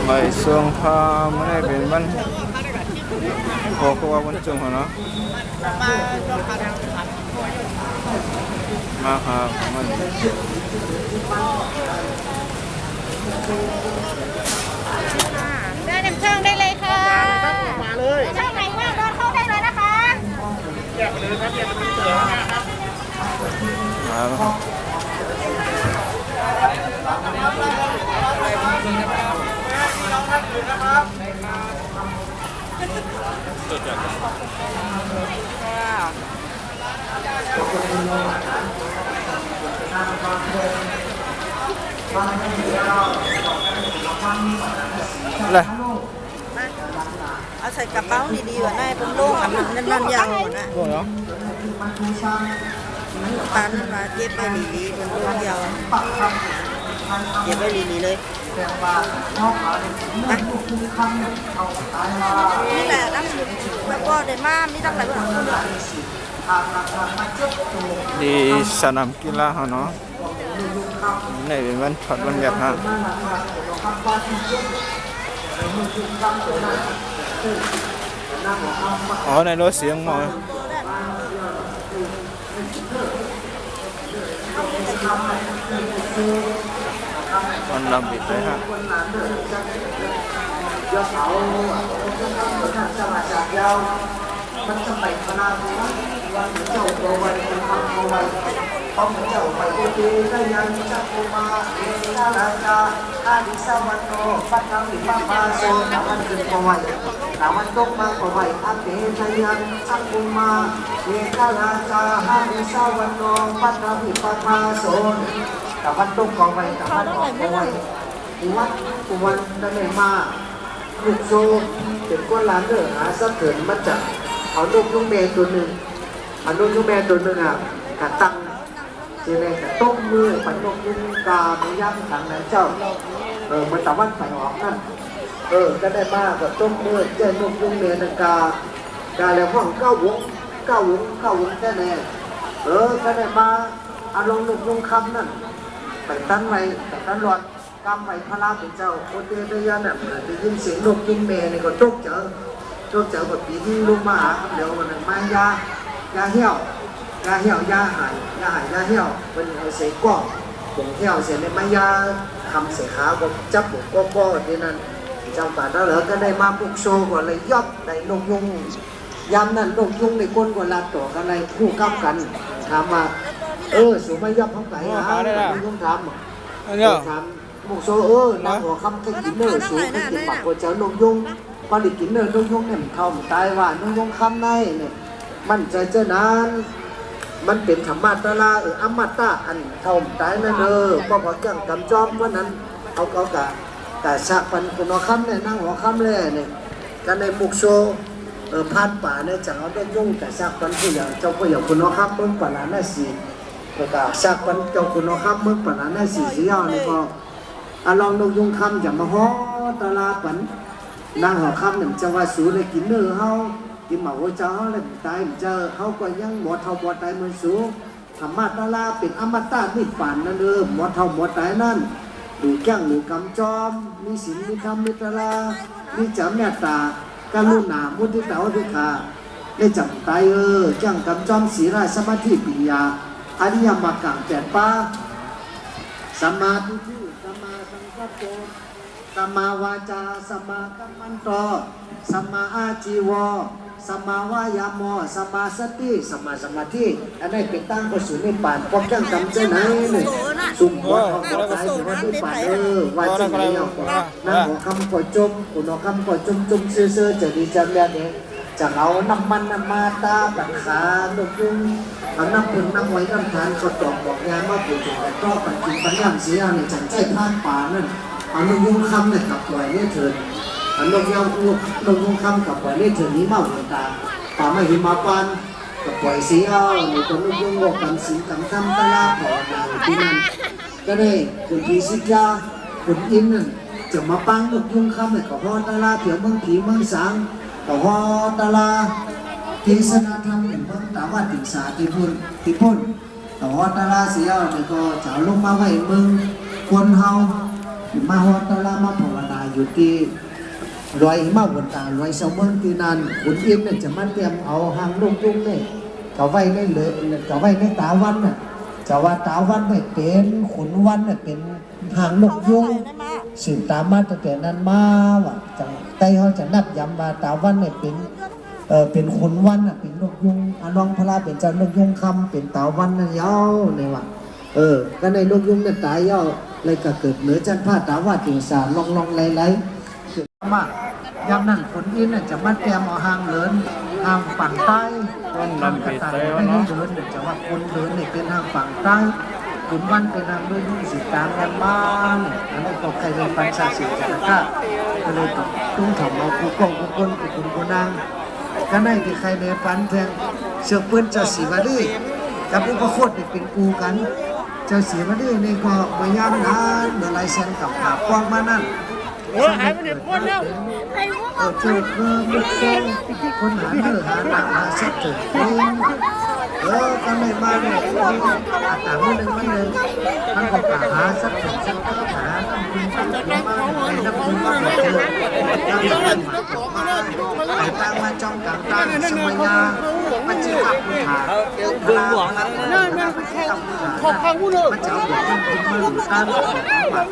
ไปส่งพาไม่ได้เป็นบ้านขอเขาว่าวันจุงเหรอเนาะมาหามันได้นำช่างได้เลยค่ะมาเลยช่างไหนว่างเดินเข้าได้เลยนะคะแยกไปเลยครับแยกเป็นเสือนะครับมาแล้วครับอะไรเอาใส่กระเป๋าดีๆว่าได้เป็นโล่งอันนั้นนั่นยาวนะ โอ้ยเนาะปันมาเก็บไปดีๆเป็นโล่งยาวเก็บไปดีๆเลยนี่แหละนั่งแล้วก็เดม่ามีตั้งหลายคนดีสนามกีฬาเหรอเนาะในเป็นวันผัดวันแบบนั้นอ๋อในรถเสียงหมอวันลำบิดเลยฮะมันจะไปขนาดนี้วันเจ้าตัววันเป็นคำตัววันต้องเจ้าไปดีได้ยังจักมาเองนาลาจาอาดิสวันโนปัตตานิปปาโซนาวันขึ้นตัววันนาวันตกมาตัววันอาเปได้ยังจักมาเองนาลาจาอาดิสวันโนปัตตานิปปาโซนาวันตกตัววันนาวันออกตัววันวัดตัววันนั่นเองมาลูกโซเป็นก้นล้านเด้อหาสักเถินมาจากเอาลูกแม่ตัวหนึ่งเอาลูกแม่ตัวหนึ่งกะตังเจเนกะต้มมือปันนกยุงกาไม่ย่ำขังไหนเจ้ามันตะวันไปออกนั่นก็ได้มากกับต้มมือเจ้านกยุงเมนกากาแล้วห้องเก้าวงแค่ไหนก็ได้มาอารมณ์นกยุงคำนั่นไปตั้งไว้ไปตั้งหลอดกำไว้พระราเป็นเจ้าโอเตเดียนเนี่ยได้ยินเสียงนกยุงเมนก็ตกเจอแบบปีที่ลุงมาหาเดี๋ยวมันมายาเหี้ยวยาหายยาเหี้ยวมันเอาเสกก้อผมเหี้ยวเสียในมายาทำเสกขาผมจับผมก้อที่นั่นจำป่าแล้วเหรอก็ได้มาปุกโซก่อนเลยยอบในนกยุงยามนั้นนกยุงในก้นกว่าลาต่อกันในคู่กำกันถามมาสูมายอบทั้งไหนฮะนกยุงถามปุกโซนางหัวคำแค่กินเนื้อสูงแค่กินปากกว่าเจ้านกยุงพอได้กินเนื้อนกยุงเนี่ยเข้าตายว่านกยุงคำในเนี่ยมันใจเจ้านั้นมันเป็นธรรมะตะลาอมตะอันเท่าตายนั่นก็พอแก้งกำจอมวันนั้นเอากะชักปันคุณนอคำเนี่ยนั่งหัวคำเลยเนี่ยกันในมุกโซพานป่าเนี่ยจังเอาได้ยุ่งกะชักปันผู้อย่างเจ้าผู้อย่างคุณนอคำเมืองป่านาสีกะชักปันเจ้าคุณนอคำเมืองป่านาสีเสียเนี่ยก็ลองนกยุงคำอย่ามาฮ้อตะลาปันนั่งหัวคำเนี่ยจะว่าสูในกินเนื้อเฮากินหมาหัวเจ้าเลยตายเจอเขาก็ยังหมดเท่าหมดตายมันสูงธรรมะตะลาเป็นอมตะนิพพานนั่นหมดเท่าหมดตายนั่นดูแก้งดูกำจอมมีศีลมีธรรมมีตะลามีจำเมตตากรุณามุทิตาอุเบกขาได้จำตายแก้งกำจอมศีลสมาธิปัญญาอริยมรรคกังแปดป้าสัมมาทิฏฐิสัมมาสังกัปปะสัมมาวาจาสัมมากัมมันโตสัมมาอาชีวะสัมมาวายามะสัมมาสติสัมมาสมาธิอันนี้เป็นตั้งก็สูงในป่านพอแก้งกำเจ้าไหนเลยสุ่มหัวทองหัวใจอยู่ในป่านว่าจะไม่เอานั่งหัวคำก่อจมหัวคำก่อจมเสื่อจะดีจังแบบนี้จะเอาน้ำมันน้ำมาตาบักขาดกยุงเอาน้ำพึ่งน้ำไว้น้ำทานก็ตอกบอกงานว่าปู่จู่ก็ปัจจุบันย่างเสียในจันใจพานป่านั่นเอานกยุงคำเนี่ยกับปล่อยเนี่ยเถิดนกยุงคำกับปล่อยเนี่ยเถิดนี้มาหัวตาป่าไม่หิมาปานกับปล่อยเสียในตัวนกยุงโลกกันสีกันคำตะลาผ่อนางที่นั่นก็ได้คุณพีสิกาคุณอินนั่นจะมาปังนกยุงคำเนี่ยกับพ่อตะลาเถียวเมืองผีเมืองสังกับพ่อตะลาเทศนาธรรมเมืองตาว่าติสาติพุน ต่อตาลาเสียนี่ก็จะลงมาไว้มึงคนเฮามาฮอตาลามาภาวนาอยู่ที่รอยมาบนตารอยเสมอที่นั่นขุนอินเนี่ยจะมาเตรียมเอาหางลงจุ้งเนี่ยก็ไว้ในเลยก็ไว้ในตาวันน่ะจะว่าตาวันไม่เป็นขุนวันเนี่ยเป็นหางนกยุงสืบตามมาตั้งแต่นั้นมาว่าจังไต้เขาจะนับย้ำว่าตาวันเนี่ยเป็นขุนวันน่ะเป็นนกยุงน้องพระเป็นเจ้านกยุงคำเป็นตาวันนั่นยาวเนี่ยว่าก็ในนกยุงเนี่ยตายยาวเลยก็เกิดเหนือจันทร์ผ้าตาว่าติงสารลองไหลเกิดมากยามนั้นขุนอินน่ะจะมาเตรียมเอาหางเหลินหางฝั่งใต้หางกระต่ายไม่ได้เดินเนี่ยจะว่าคนเดินเนี่ยเป็นหางฝั่งใต้ขุนวันเป็นหางด้วยยุ่งสิตามกันบ้านอันนี้ก็ใครเลยปัญชาสิจักรก้าก็เลยต้องถามเอากูกองกูคนกูคุณกูนางก็ได้ที่ใครในปันแทงเสือปืนเจ้าสีวลีกับอุปโคตเนี่ยเป็นกูกันเจ้าสีวลีนี่ก็มายามนั้นเมื่อไรเซนกับผากว้างมานั่นหายไปไหนพ้นแล้วเจอมุกโซ่คนหาเนื้อหาหนังหาเสพติดก็ไม่มาเนี่ยอาตามือหนึ่งมันก็หาสักถึงสักหาน้ำคุณตั้งมาน้ำคุณมาเจอน้ำคุณมาไอ้ตั้งมาจ้องกลางตั้งสมัยยามันจะขับผู้หาดึงหัวนั่นขอบข้างผู้เลยมันจะเอาหัวมันคุณมาหลุดตั้ง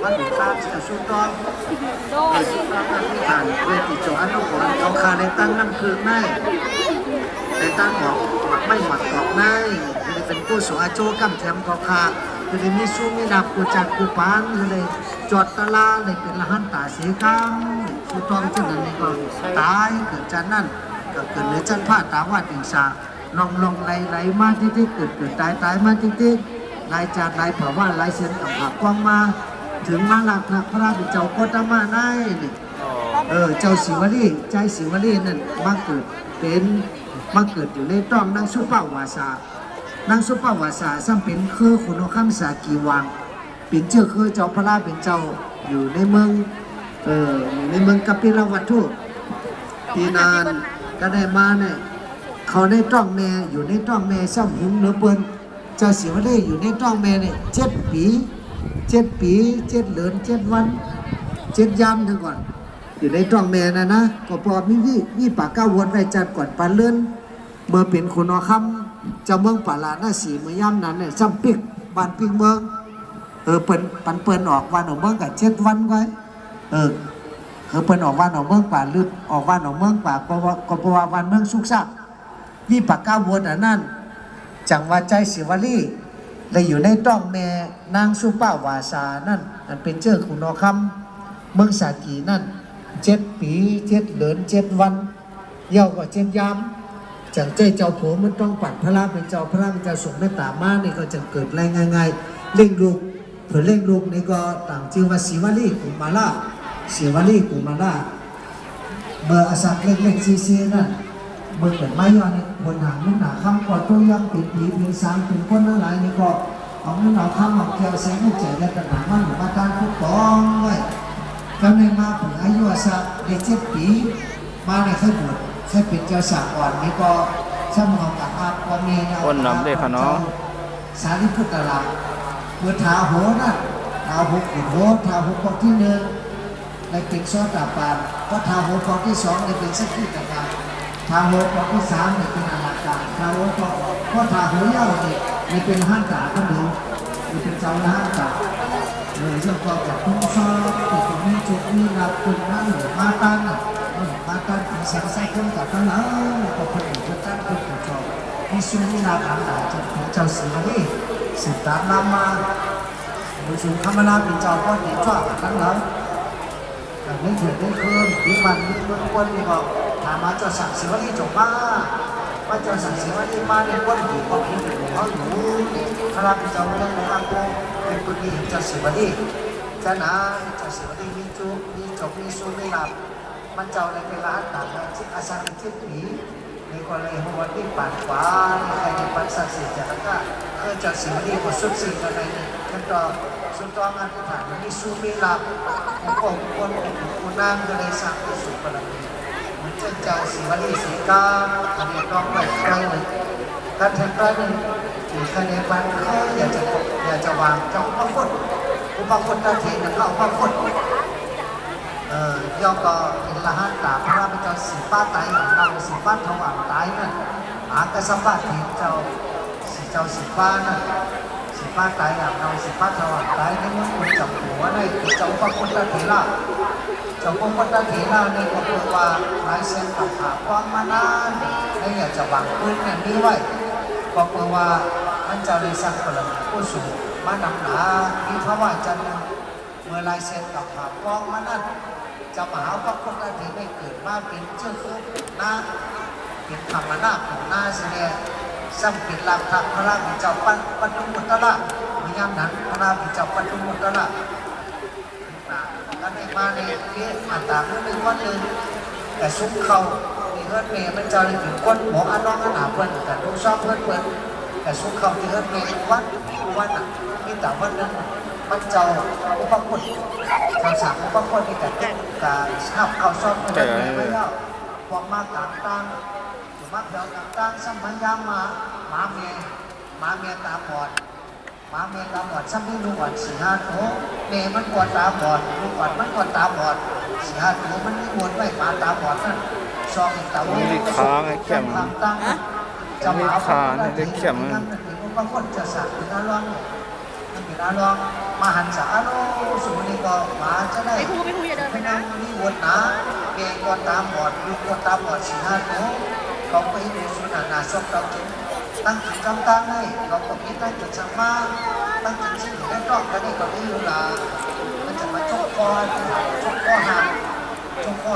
มาหลุดตั้งจะสู้ต้องผ่านเวทีโจอันนั้นของเขาคาในตั้งน้ำคืนได้ในตั้งบอกไม่หมัดกอกได้จะเป็นผู้สูงอายุกำแถมกอคาจะมีสู้มีดับกูจัดกูปานเลยจอดตะลาเลยเป็นละหันตาสีกำสู้ต้องเช่นนั้นนี่ก็ตายเกิดจากนั้นก็เกิดในชั้นผ้าตาว่าติงสาลองไหลมาที่เกิดตายมาที่ลายจัดลายเผาว่าลายเส้นกับผักกว้างมาถึงมาหลักพระราชเจ้าโคตมาได้นี่เจ้าศิวลีใจศิวลีนั่นมาเกิดอยู่ในต้องนางสุปาวาสานางสุปาวาสาซ้ำเป็นคือขุนคำสากีวังเป็นเจ้าคือเจ้าพระราชเป็นเจ้าอยู่ในเมืองอยู่ในเมืองกัปปิลวัตถุปีนานก็ได้มาเนี่ยเขาในต้องแม่อยู่ในต้องแม่ซ้ำหุงเนื้อเปิ้นเจ้าศิวลีอยู่ในต้องแม่เนี่ย7 ปี7 เดือน7 วัน7 ยามทั้งก่อนอยู่ในต้องแม่นะก็พอมีปากก้าวนไว้จัดก่อนปานเลื่อนเมื่อเป็นขุนคำจะเมืองป่าลาหน้าสีเมื่อย่ำนั้นเนี่ยซ้ำปิกบ้านปิกเมืองเปิ้นออกวันออกเมืองกับ7 วันไว้เปิ้นออกวันออกเมืองป่าลึกออกวันออกเมืองป่าก็เพราะว่าวันเมืองสุกซักมีปากก้าวนอันนั้นจังว่าใจศิวลีเลยอยู่ในต้องแม่นางสุปาวาสานั่นอันเป็นเจ้าขุนคำเมืองสากีนั่น7 ปี7 เดือน7 วันเย่าก็7 ยามจังเจ้าผัวมันต้องปัดพระราเป็นเจ้าพระราเป็นเจ้าส่งเมตตามานี่ก็จะเกิดแรงง่ายๆเล่งลูกเผื่อเล่งลูกนี่ก็ต่างชื่อว่าศิวลีกุมาราศิวลีกุมาราเบอร์อาศักเล็กๆซีนั่นเบอร์เปิดไม้ย้อนนี่บนหางนุ่งหนาคำกอดตัวย่ำเป็นผีเป็นสางเป็นคนทั้งหลายนี่ก็เอานุ่งหนาคำเอาเกี่ยวเสียงลูกใจและกระหน่ำมันมาการทุกตองไว้ก็ในมาถึงอายุอาศักได้7 ปีมาในขบวนใช้เป็นเจ้าสาวอ่อนนี่ก็สมองกับอาปเมียคนนำเด็กขน้องสารีพุทธลาเมื่อท้าโหนั่นท้าหกขุนโหท้าหกกองที่1ในเป็นซ้อตาปานก็ท้าหกกองที่2ในเป็นสักขีตะการท้าหกกองที่3ในเป็นอนาคาท้าหกก็ท้าโหเย้าในเป็นห้างตาก็ดูในเป็นเจ้าห้างตาเรื่องก็จากทุ่งซ้อติดมีจุดมีนับคุณนั่นหรือมาตันมาตันเป็นแสงไส้คนกับทั้งนั้นก็ผลิตจะตั้งเป็นผู้ชมมีสุนิราขันดาจะของเจ้าศิวลีสืบตามนำมาบุญธรรมนาเป็นเจ้าก็ดีชอบทั้งนั้นแต่ไม่เกิดได้คืนวิบัติเมื่อวันนี้ก็ถามมาเจ้าสักศิวลีจบมาว่าเจ้าสักศิวลีมาในวันที่ความคิดของเขาอยู่พระเป็นเจ้าไม่ได้ในร่างกายเป็นคนดีเจ้าศิวลีเจ้านาเจ้าศิวลีมีจุมีจบมีสุมีลาภมันเจ้าในเป็นร้านต่างๆที่อาศัยที่ผีในกรณีหัวที่ปัดขวาในใครในปัดสักดิ์สิทธิ์จากก็เจ้าศิวลีก็สุดสิ่งอะไรนี่ท่านต่อสุดต่องานที่ผ่านมีสุมีลาภของคนผู้นางก็เลยสร้างที่สุดบารมีเหมือนเจ้าศิวลีสีกาอันนี้ต้องไปใกล้เลยการแทนใกล้หนึ่ง คะแนนมันเขาอยากจะวางเจ้าอุปคุตตะเถรนะเขาอุปคุตย่อก็เป็นละหัตตาพระเจ้าสีป้าไตเราสีป้าถวายไตนั่นหากระสับปะเถรเจ้าสีป้านั่นสีป้าไตเราสีป้าถวายไตนี่มันคุณจับหัวได้เจ้าอุปคุตตะเถระเจ้าอุปคุตตะเถระนี่ก็คือว่าหลายเส้นตัดขาความมานานไม่อยากจะวางพื้นอย่างนี้ไว้ก็คือว่ามันจะได้สร้างพลังผู้สูงมานำหนาที่พระว่าจะเมื่อลายเส้นตัดขาความมานั้นจะมหาพระพุทธเถรได้เกิดมาเป็นเจ้าคือนาเป็นธรรมนาของนาเสียซ้ำเป็นหลักฐานพระราชเจ้าปัตตุมุตตะมีอย่างนั้นพระราชเจ้าปัตตุมุตตะแล้วในมาในเรื่องต่างๆนั้นเป็นวันหนึ่งแต่ซุ้มเขามีเฮือนเมย์มันจะเลยถึงก้นหมออันน้องอันหนาเพื่อนแต่ลูกชอบเพื่อนแต่ซุ้มเขามีเฮือนเมย์วันน่ะมีแต่วันนึงมันเจ้าอุปคุตทางสามอุปคุตที่แต่การขับเขาชอบเพื่อนไม่เล่าความมากต่างๆหรือมากเดียวต่างๆสมัยยามมาเมียตาบอดมาเมียตาบอดซ้ำที่ลูกบอดสี่ห้าตัวเมย์มันกวดตาบอดลูกบอดมันกวดตาบอดสี่ห้าตัวมันไม่วนไม่มาตาบอดนั่นซองอีกตาวัน ค้างไอ้เข้ม จะมา ขาเนี่ยเข้ม บางคนจะสั่งเป็นอาลองเป็นอาลองมาหันสาโลสุนีก็มาจะได้ ไม่พูดอย่าเดินไปนะ นี่วนนะเกย์กวดตาบอดลูกกวดตาบอดสี่ห้าตัวเขาไปดูสุนัขนาชอบเราจริงตั้งจิตจำตั้งให้เราตกนี้ตั้งจิตสัมมาตั้งจิตสิ่งที่ได้รอบกันนี่ก็ไม่รู้ละมันจะมาชกคอ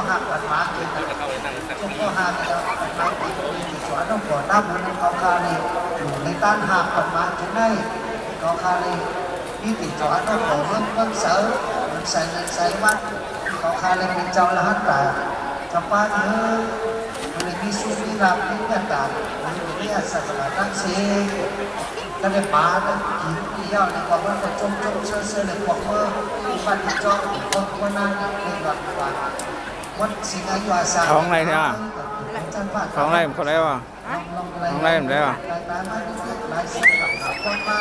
หักปัดมาเองชกคอหักแล้วปัดมาเองสอนต้องก่อน้ำมันเขาคาเลยอยู่ในต้านหักปัดมาถึงได้เขาคาเลยนี่ติดสอนต้องก่อเพิ่มเสริมมันใส่วัดเขาคาเลยเป็นเจ้าละหัตตาจะป้าเนื้อมันมีสุนีรับนี่แก่ตานี่ศาสนาตั้งเสียก็ได้มาแล้วกินเที่ยวในความว่าจงเชื่อในความเมื่อปัจจุบันคนนั้นในหลักว่าวัดสิงห์อายุอาสา ของอะไรเนี่ยของอะไรคนอะไรวะของอะไรมันได้วะ หลายสิ่งต่างๆคนมา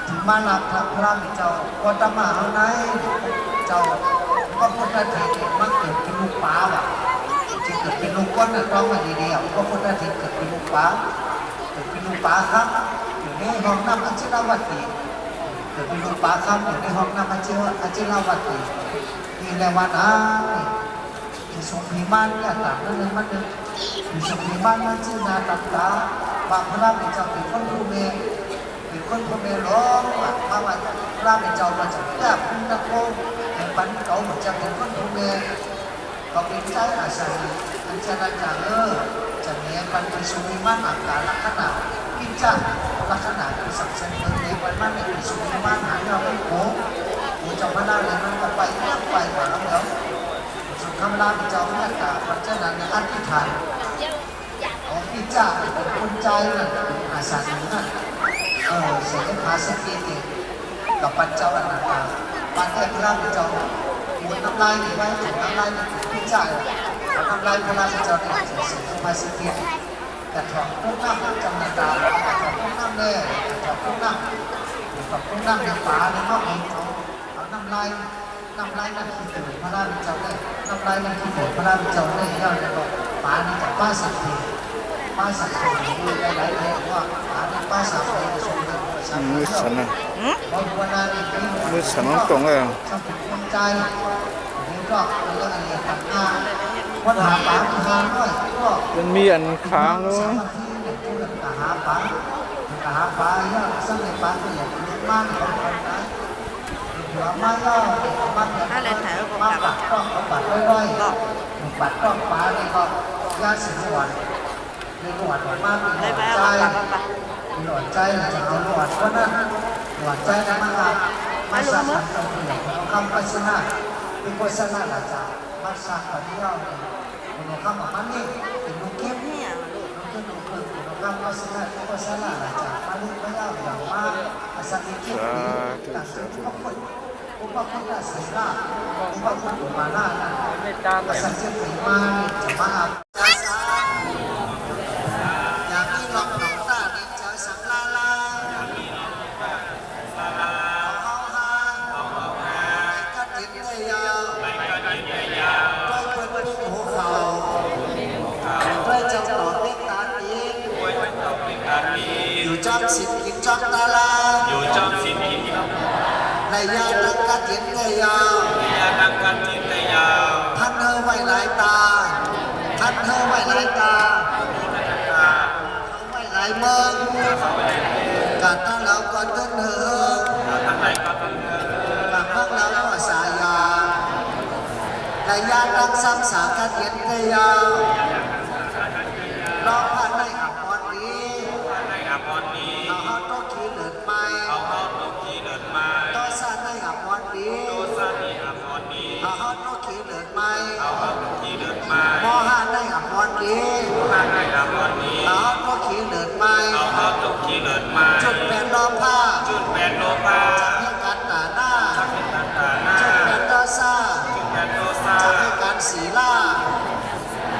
ถึงมาหลับพระเจ้าวัดมาเอาไหนเจ้าก็พุทธเถรมาเกิดเป็นลูกป้าว่ะจะเกิดเป็นลูกก้นนะต้องมาดีๆก็พุทธเถรเกิดเป็นลูกป้าเกิดเป็นลูกป้าครับอยู่ในห้องน้ำอัจฉริวัตติเกิดเป็นลูกป้าครับอยู่ในห้องน้ำอัจฉริวัตติมีแรงวันที่ทรงพิมานเนี่ยต่างนั่นเลยมันเลยที่ทรงพิมานมันชื่อนาตับตาบางพระเป็นเจ้าเป็นคนผู้เมย์เป็นคนผู้เมย์ร้องมาว่าพระเป็นเจ้ามาจากแก้พุ่งตะโกเป็นปันเก่าเหมือนจะเป็นคนผู้เมย์ก็เป็นใจอาศัยอันจะนั่งจางจะเนียปันเป็นทรงพิมานอักการลักษณะกิจจลักษณะคือสังเสริญในวันมันเป็นทรงพิมานหาเราไม่โง่โอ้จะมาได้เลยมันก็ไปเงียบไปหมดแล้วคำรามเจ้าแม่ตาพระเจ้านันอธิษฐานของพี่เจ้าเป็นคนใจนั่นอาสาหนึ่งนั่นเสียงภาษาปีติกับปัจเจ้าอนันตาปัจเจ้าพระเจ้าหัวน้ำลายไว้ถึงน้ำลายพี่เจ้าน้ำลายพระเจ้าเนี่ยเสียงภาษาปีติแต่ถอดพุ่งน้ำจำนันตาถอดพุ่งน้ำแน่ถอดพุ่งน้ำในป่าในห้องเอาน้ำลายนั่นคือเกิดพระราชเจ้าได้น้ำลายนั่นคือเกิดพระราชเจ้าได้ย่อเลยบอกป่านี่จากป้าสักทีดูได้หลายเรื่องว่าป่านี่ป้าสักทีทรงเดินสักที มือสั่นนะ บางวันนั้นนี่ มือสั่นตรงเลย ชอบเป็นคนใจนี่ก็เป็นเรื่องอะไรต่างๆวันหาป่าหาด้วยก็ มันมีอันค้างด้วย สามัคคีเนี่ยพูดกันหาป่าย่อสร้างในป่าก็อย่างนี้มากของคนนะมาย่อมาปัดต้องเอาปัดร้อยๆปัดต้องปลานี่ก็ย่าสิหวานมีหวานมากมีหวานใจมีหวานใจจะเอาหวานก็นั่นหวานใจนะมาสักกันตัวเดียวเอาคำพัฒนาเป็นโฆษณาอาจารย์มาสักกันที่เราเนี่ยเอาคำมามันนี่เป็นลูกเก็บเนี่ยลูกเก็บเอาคำพัฒนาโฆษณาอาจารย์มันนี่ไม่ยาวอย่างมากอาศัยเก็บนี้ต่างจากทุกคนอุปคุตตะศีลาอุปคุตตุมานานะสัจจะปีมาจะมาอาจาสาอย่างนี้ลองหนองตาในใจสังลาลา สิบกินจอมตาลา อยู่จอมสินกิน ในยาดังกัดเย็นเงยยาว ยาดังกันจิตได้ยาว ท่านเธอไว้หลายตาท่านเธอไว้หลายตาไว้หลายเมืองการตั้งเราก่อนต้นเหือ ทางไหนก็ถึง การพักเราก็สายาในยาดังซ้ำสากัดเย็นเงยยาวร้องผ่านในอับปอนนี้ ในอาบอนนี้ เอาเขาโตขี้เหลือดไม้ เอาเข้าตุกที่เดินมา ต่อสานในอับปอนนี้ โตซานีอาบอนนี้ เอาเขาโตขี้เหลือดไม้ เอาเข้าตุกที่เดินมา มอห้าในอับปอนนี้ ทางไหนอาบอนนี้ เอาเขาโตขี้เหลือดไม้ เอาเข้าตุกที่เดินมา จุดแผ่นรองผ้า จุดแปดโลภา จะให้การตาหน้า จะเป็นต่างตาหน้า จุดแผ่นตาซา จุดแปดโลซา จะให้การสีล่า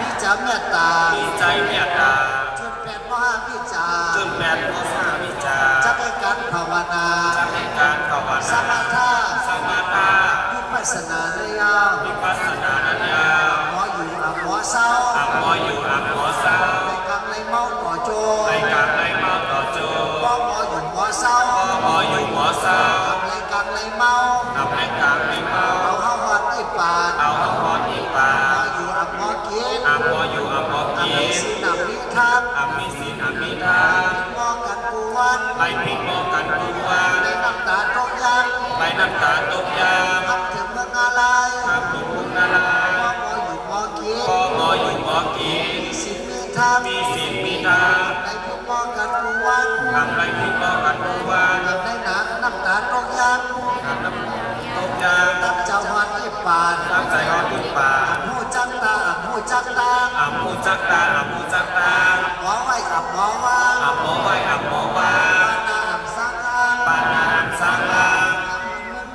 พิจาเมตตา มีใจเมตตา จุดแผ่นมหาพิจา จุดแปดโลซาวิจา จะให้การภาวนา จะให้การภาว ส นา มาธา สมาธา วิปัสสนาเรียาว วิปัสสนานัญญา หมออยู่อ่ะหมอเศร้า อาหมออยู่อาหมอเศร้า ในกลางในเมาต่อโจ ในการในเมาต่อโจ หมออยู่หมอเศร้า หมออยู่หมอเศร้า ในกลางในเมา ทำในกลางในเมา เอาเข้าวัดที่ป่า เอาหมอที่ป่า หมออยู่อ่ะหมอกิน อาหมออยู่อาหมอกิน สีหนักนิทาน อามีศีลอามีทาน หมอกันปูวัน ไปพิงโมกันทุกวัน ในน้ำตาตกยัง ไปน้ำตาตกยาม ทำถึงเมืองอะไร ทำบุญคุณนาลาย หมออยู่หมอกิน พ่อหมออยู่หมอกิน สิบมีทาน มีศีลมีทาน ในพวกหมอกันปูวัน ทำไปพิงโมกันทุกวัน ในหนังน้ำตาตกยัง ทำน้ำตกยาม ตับเจ้าวัดที่ป่าน ทำใจฮอดทุกป่า ผู้จักตาผู้จักตา อามูจักตาอามูจักตา หมอไว้กับหมอว่า อาหมอไว้อาหมอว่า ปานาอับสังฆา ปานาอันสร้างลา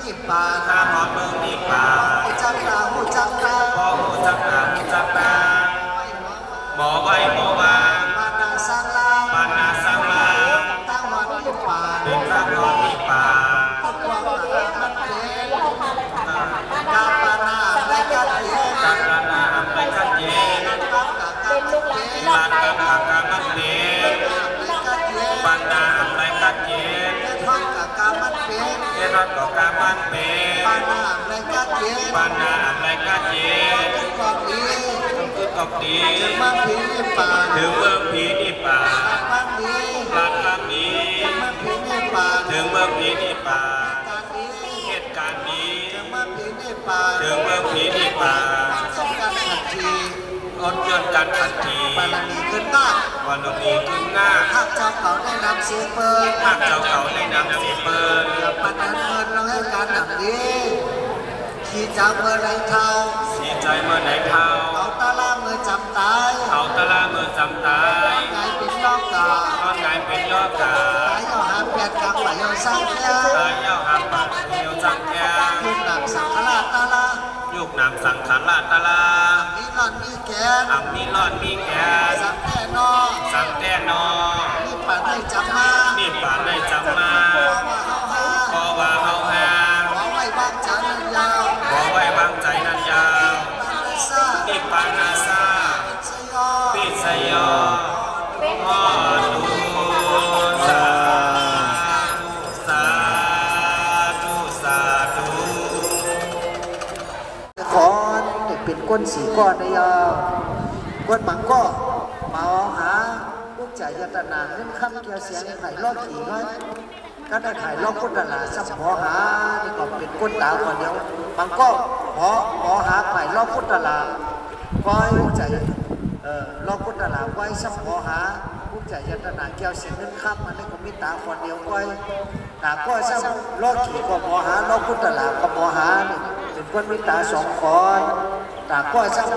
นี่ป่า ตาหอดเมืองนี่ป่า ผู้จักตาผู้จักตา พ่อมูจักตามูจักตาหมอไว้หมอว่า ปานาสังฆา ปานาสร้างลา ตั้งวันที่ป่า เป็นพระหอดนี่ป่า ความรักมันเป็นกาปานาและกาเทียน กัลนาอัมไปกัดเย็น ตั้งกับกามันเป็น ลานกันหากามันเย็น และกาเทียน ปานาอัมไปกัดเย็น และท้องกับกามันเป็น เทรัตก็กามันเป็น ปานาและกาเทียน ปานาอัมไปกัดเย็น ความดี คือตกดี ถึงมาผีในป่า ถึงเมืองผีนี่ป่า บ้านดี ลานลำนี้ มาผีในป่า ถึงเมืองผีนี่ป่า การดี เหตุการณ์นี้ ถึงมาผีในป่า ถึงเมืองผีนี่ป่า สงการขัดที อดยนกันทันที ปานามีขึ้นหน้า วันนี้ขึ้นหน้า ถ้าเจ้าเขาได้นำเสียเปิด หากเจ้าเขาได้นำสีเปิด กับปนันเงินเราให้การหนักดีขี่จากเมื่อไรเท่า สีใจเมื่อไหนเท้า เอาตาล่าเมื่อจำตาย เอาตะลาเมื่อจำตาย ไงเป็นนอกกา ตอนกลายเป็นยอดกา ตายเอาหาแปดกำไปเอาสร้างแก่ ตายเย้าหักปากเดียวจังแก ยุคหนักสังฆราชตาล่า ยุคนำสังขารลาตะลา มีนอนมีแกน อ่ำมีรอดมีแก สังแก่นอ สังแต่นอ มีป่าได้จำมา นี่ป่าได้จำมา เพราะว่าเฮาหา เพราะว่าเฮาหา ขอไว้บ้างจานันยาว ขอไว้วางใจนันยาว ปานาซา นี่ปานาซา สยอ ปิสยอฮอดูสาธุสาธุสาธุ ขอเป็นก้นสีก้อนในยาวก้นหมังก็มาหาลูกจ่ายยตนาเงินคำเกี่ยวเสียงไข่ลอกขี่น้อยก็ได้ไข่ลอกก้นตลาดสัมพอหานี่ก็เป็นก้นตาคนเดียวบางก็ขอหาไข่ลอกก้นตลาดไว้ลูกจ่ายลอกก้นตลาดไว้สัมพอหาลูกจ่ายยตนาเกี่ยวเสียงเงินคำมันนี่ก็มีตาคนเดียวไว้ตาก็สัมลอกขี่ก็พอหาลอกก้นตลาดก็พอหานี่เป็นคนมีตาสองคนตาก็สัม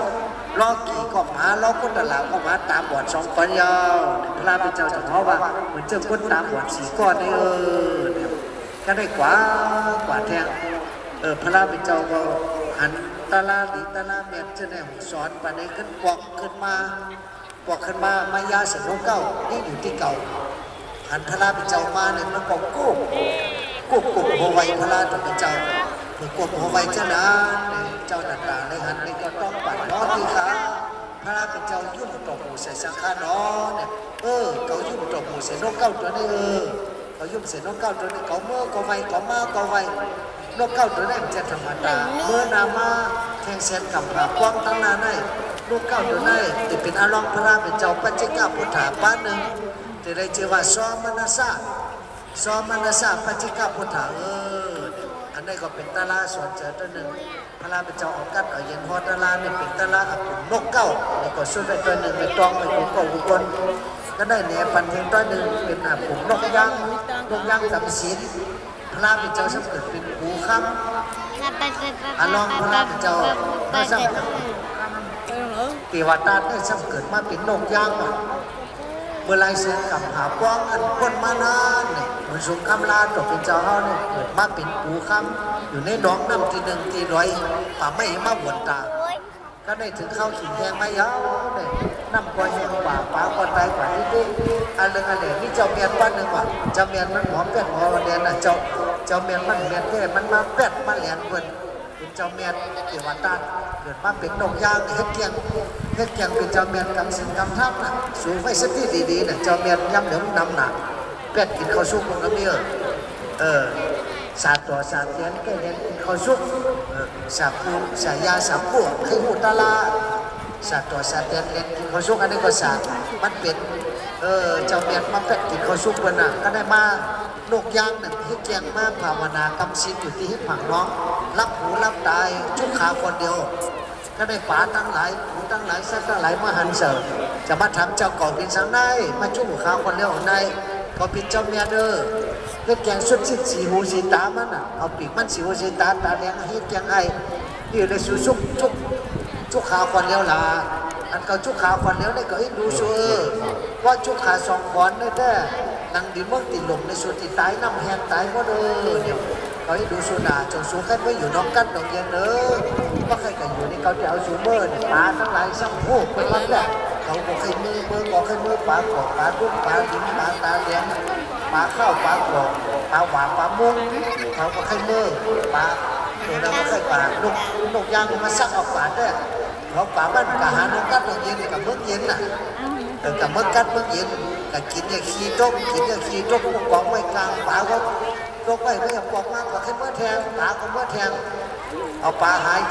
ล้อกี่ก็มาล้อกุตลาก็มาตาบอดสองคนยาวพระเป็นเจ้าจะเพราะว่าเหมือนเจ้าคนตาบอดสีก้อนนี่เนี่ยก็ได้กว่าแทงพระเป็นเจ้าก็หันตาลาหลีตาลาเมียนจะได้หูสอนปานนี้ขึ้นปอกขึ้นมามายาเสนเก้านี่อยู่ที่เก่าหันพระเป็นเจ้ามาเนี่ยมันก็กุ๊กหัวไวพระตัวเป็นเจ้าถือกบหัวไวเจ้านะเจ้าหน้าตาในหันนี่ก็ต้องปัดล้อที่ขา พระเป็นเจ้ายุ่งตกหมูใส่สังฆานอเนี่ยเขายุ่งตกหมูใส่นกเก้าตัวนี่เขายุ่งใส่นกเก้าตัวนี่เขาเมื่อก็ไวเขามาก็ไวนกเก้าตัวนี้มันจะธรรมดาเมื่อนามาแข่งเสียนกับผากว้างตั้งนานได้นกเก้าตัวนี้จะเป็นอารมณ์พระเป็นเจ้าปัจเจกพุทธาป้าหนึ่งจะได้เจอว่าซ้อมมนัสสะปัจเจกพุทธาอันนี้ก็เป็นตาลาสอนเจอตัวหนึ่งพระเป็นเจ้าออกกัดเย็นฮอตาลาเนี่ยเป็นตาลากับนกเก้าแล้วก็ช่วยไปตัวหนึ่งไปตองไปกุกกุกคนก็ได้เนี่ยปันเทียนตัวหนึ่งเป็นผมนกย่างจำศีลพระเป็นเจ้าสมเกิดเป็นหูค้ำอารมณ์พระเป็นเจ้าพระสมเกิดเทวดาได้สมเกิดมาเป็นนกย่างเมื่อไรเสียกับหาป้องอันคนมานานเนี่ยเหมือนสงครามลาตกเป็นเจ้าเขาเนี่ยเกิดมาเป็นหูค้ำอยู่ในดอกน้ำทีหนึ่งทีร้อยป่าไม่มาบวนตาก็ได้ถึงเข้าขิงแทงไม่ยาวเนี่ยน้ำก้อยแห้งป่าป่าก็ตายกว่าที่นี่อะไรนี่เจ้าเมียนบ้านหนึ่งว่าเจ้าเมียนมันหอมเป็ดหอมเดียนน่ะเจ้าเมียนมันเมียนแค่มันมาเป็ดมาเหรียญเงินเป็นเจ้าเมียนเทวดาเกิดมาเป็นนกย่างเฮ็ดเกียงเป็นเจ้าเมียนกำสินกำทับน่ะสูงไฟสติดีๆน่ะเจ้าเมียนย้ำเหลืองนำหนักเป็ดกินข้าวซุปมันก็มีสาตัวสาเทียนแก่เลี้ยงกินข้าวซุปสาปูสายาสาปูคือหูตาลาสาตัวสาเทียนเลี้ยงกินข้าวซุปอันนี้ก็สามันเป็นเจ้าเมียนมาเป็ดกินข้าวซุปกันน่ะก็ได้มานกย่างหนึ่งที่แกงมาภาวนากำสินอยู่ที่ผังน้องรับหูรับตายชุกขาคนเดียวก็ได้ป๋าตั้งหลายหูตั้งหลายสัตว์ตั้งหลายมาหันเสริจะมาทำเจ้าก่อเป็นสังได้มาชุกหูขาคนเดียวในก็เป็นเจ้าเมียเด้อเฮ็ดแกงสุดสิสีหูสีตามันน่ะเอาปีกมันสีหูสีตาตาแดงเฮ็ดแกงไอ้ที่เลยสูชุกขาคนเดียวล่ะอันเขาชุกขาคนเดียวได้ก็ให้ดูชัวว่าชุกขาสองคนได้แต่นังดินเมืองติดลมในส่วนที่ตายน้ำแห้งตายก็เด้อเดี๋ยวเขาให้ดูสุนาจงสูงกันไว้อยู่น้องกันน้องเย็นเด้อว่าใครกันอยู่นี่เขาจะเอาสูเบอร์ปลาทั้งหลายสังโหกไปวันแรกเขาบอกให้มือบอกให้มือปลากรอบปลาดุกปลาดินปลาตาแดงปลาข้าวปลากรอบปลาหวานปลามุ้งเขาบอกให้มือปลาตัวนั้นก็เคยปลานกย่างมาซักเอาปลาได้เขาปลาบ้านกะหาน้องกันน้องเย็นกับเมื่อเย็นน่ะกับเมื่อกันเมื่อเย็นกับกินอย่างขี้ต้มพวกกองไว้กลางปลาก็ตกไว้ไม่อยากกองมากกว่าแค่เมื่อแทงปลาก็เมื่อแทงเอาปลาหาย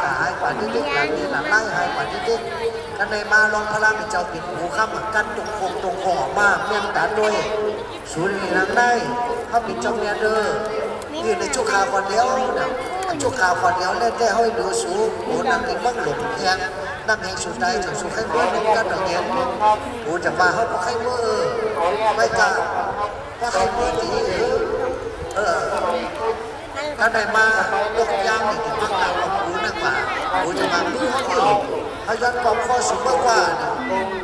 กว่านิดหลังนี้หลังไล่หายกว่านิดกันในมาลองพลังเจ้าปิดหูข้ามกันตรงโคงออกมาเมี่ยงตาด้วยศูนย์หลังได้เขาปิดเจ้าเมียเด้อนี่ในชุกขาคนเดียวนะชุกขาคนเดียวเล่นได้ให้ดูสูโอ้นั่งกินบ้างหลงแทงนั่งแหงสุดใจจนสุดให้เมื่อหนุ่มกันอย่างเงี้ยโอ้จะมาเขาบอกให้เมื่อไม่กล้าว่าให้เมื่อดีถ้าได้มาลกย่างนี่ถึงมากกว่าหูนักกว่าหูจะมาเมื่อเขาย้อนความข้อสูงมากกว่า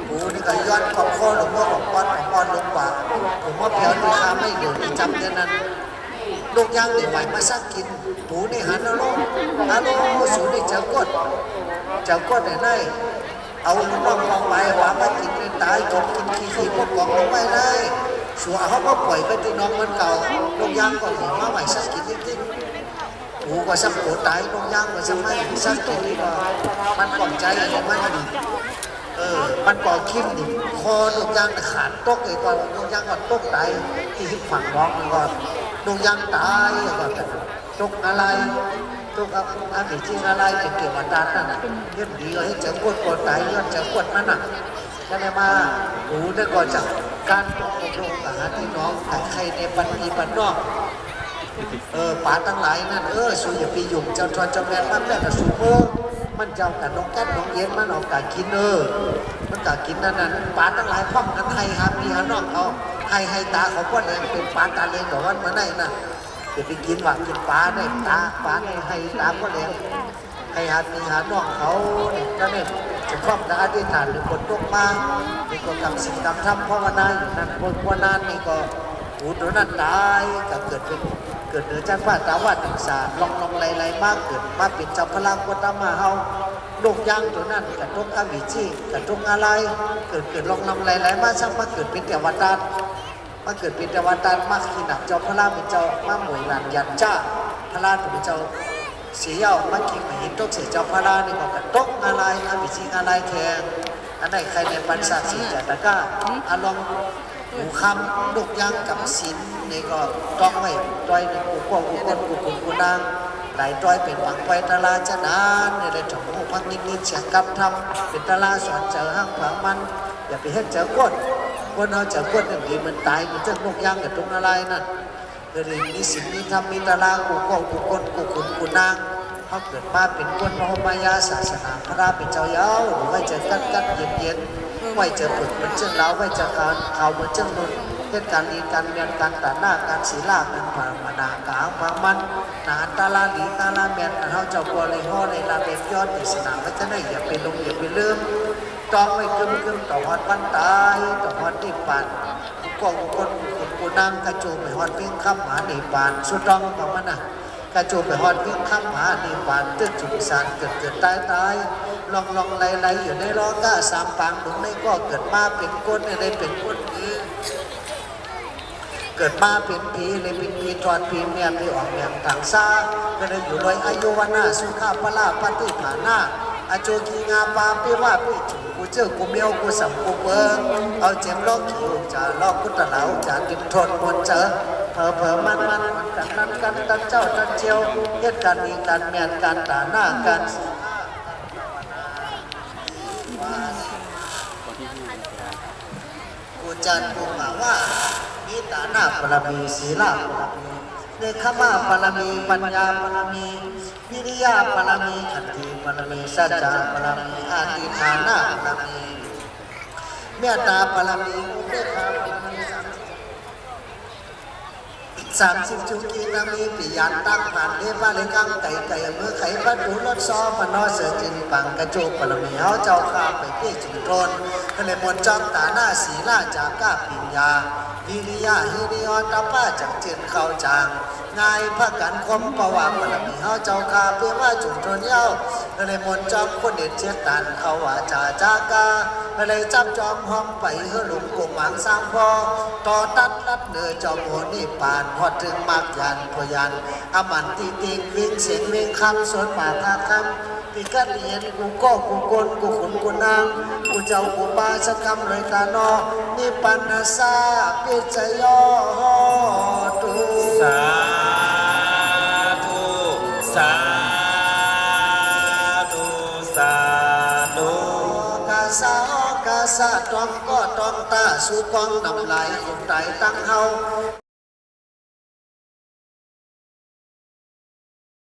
หูนี่ก็ย้อนความข้อลงว่าของปอนลงกว่าผมว่าเพียวที่ค้าไม่เดือดจำเดือนนั้นลกย่างนี่ไหวมาสักกินหูนี่หันอารมณ์สูนี่เจ้ากดได้เอาน้องไปหวานมากินตายจมกินขี้พวกกองลงไปได้ชัวเขาก็ปล่อยไปที่น้องมันเก่าลงย่างก็เห็นว่าไหวสักกินจริงๆหูก็สักโผล่ตายลงย่างก็สักไม่สักกินนี่ก็มันกล่อมใจอย่างมันดีมันก่อคิ้มดิคอลงย่างขาดตกเลยก่อนลงย่างก็ตกตายที่ฝั่งน้องมันก็ลงย่างตายก็ตกอะไรตกอันนี้จริงอะไรเกี่ยวกับด้านนั่นน่ะเรื่องดีก็ให้เจ้ากดตายย้อนเจ้ากดมันน่ะก็เลยมาหูได้ก่อนจากการตกลงกับที่น้องแต่ใครในปันนีปันนอกป่าทั้งหลายนั่นสูอย่าไปยุ่งเจ้าทอนเจ้าแม่มันแม่แต่สูมันเจ้ากับน้องแก้น้องเย็นมันออกกากินมันกากินนั่นป่าทั้งหลายพร้อมกันไทยครับมีฮะน้องเขาให้ตาเขาก็เลยเป็นป่าตาเลงแต่ว่ามันได้น่ะจะไปกินว่ากินป่าได้ป่าในให้ตาก็เลยให้หามีหาน้องเขาเนี่ยนั่นเองจะพร้อมกับอธิษฐานหรือคนตกมานี่ก็ทำสิ่งทำภาวนาอยู่นั่นคนภาวนานี่ก็หูตัวนั้นตายกับเกิดเนื้อจันทร์ฟ้าตาวัดต่างสาลองไล่มากเกิดมาเป็นเจ้าพลังกตมาเฮาลูกย่างตัวนั้นกับทุกอวิชีกับทุกอะไรเกิดลองไล่มาสร้างมาเกิดเป็นเทวดามาเกิดเป็นเทวดามากขีนักเจ้าพลังเป็นเจ้ามาหมวยหลานยันจ้าพลังเป็นเจ้าเสียเอามากินมาเห็นตกเสียเจ้าพลังนี่ก็กับตกอะไรอวิชีอะไรแทน อันไหนใครในปันสักสีจัตะก้าอารมณ์หูคำลูกยังกับศิลนี่ก็ต้องไว้ต้อยหนึ่งกูก็กูคนกูขุนกูนางหลายต้อยเป็นหวังไปตลาจะนานในเลยถมหูพักนิดๆเสียงกับทำเป็นตลาสอนเจอห้างผังมันอย่าไปเห็นเจอก้นคนเอาเจอก้นหนึ่งดีมันตายมันจะลูกยังกับตรงอะไรนั่นก็เลยมีสิ่งนี้ทำมีตลากูก็กูคนกูขุนกูนางเขาเกิดมาเป็นคนมโหมายาศาสนาพระเป็นเจ้าเย้าหรือว่าจะกัดเย็นไว้จะฝึกมันเชื่องเล้าไว้จะการเขาเหมือนเชื่องนุ่นเรื่องการลีการเรียนการตัดหน้าการศีลาการผ่านมานากางบางมันนาตาลาลีตาลาแมนเขาเจ้ากัวเลยห่อในลาเบยอดอิสนาไม่จะได้อย่าไปลงอย่าไปลืมต้องไม่กึมต่อฮอดวันตายต่อฮอดนิพพานก็คนกูนั่งกระจูไปฮอดวิ่งข้ามหานิพพานสุดต้องของมันนะกระจูไปฮอดวิ่งข้ามหานิพพานตึกจุกสารเกิดตายลองไหลอยู่ในล้อก้าสามปางตรงนี้ก็เกิดมาเป็นคนอะไรเป็นคนนี้เกิดมาเป็นผีเลยเป็นผีจอดผีเมียผีออกเมียต่างซาก็เลยอยู่โดยอายุวันนาสุขาพลาปฏิฐานาอาโจกีงาปาเปว่าไปจุกูเจอกูเมียวกูสัมกูเบิงเอาเจ็มลอกขิวจะลอกกุตะเหลาจะดินทนมนเจอเผอมันกันนั้นกันตันเจ้าตันเจียวเหตุการณ์มีการเมียนการตาหน้าการกูจันกูมาว่ามีตาหน้าปรมีศีลาปรมีเนคขมาปรมีปัญญาปรมีวิริยะปรมีขันติปรมีสัจจะปรมีอาติฐานะปรมีเมตตาปรมีอุเบกขาปรมี30จุกีนามีปิยันตั้งผ่านเลี้ยว่าเลี้ยงไก่เมื่อไข่พัดดูรถซ้อมนอเสือจินปังกระโจกปรมีเขาเจ้าข้าไปเปี้ยจุนทนก็เลยมนจอมตาหน้าศีลาจากก้าปิญญาวิริยะฮิริยตป้าจากเจนเข้าจางงายพระกันคมประวัติปรมีเขาเจ้าข้าเปี้ยว่าจุนทนเย้าก็เลยมนจอมคนเด็ดเชียตันเขาว่าจากาก็เลยจับจอมห้องไปเฮือหลุมกุมังสร้างพอต่อตัดลัดเนื้อจอมโหนิปานพอถึงมากยันพยันอมันตีติงวิ่งเสียงวิ่งคำสวนป่าคาคำปีกัดเห็นกูก็กูกลกูขุนกูนางกูเจ้ากูบาสกรรมเลยกานอนิปันนาซาปิจยอตุสาธุสาธุสาธุกาสะต้องก็ต้องตาสุกองนำไหลคนใดตั้งเฮา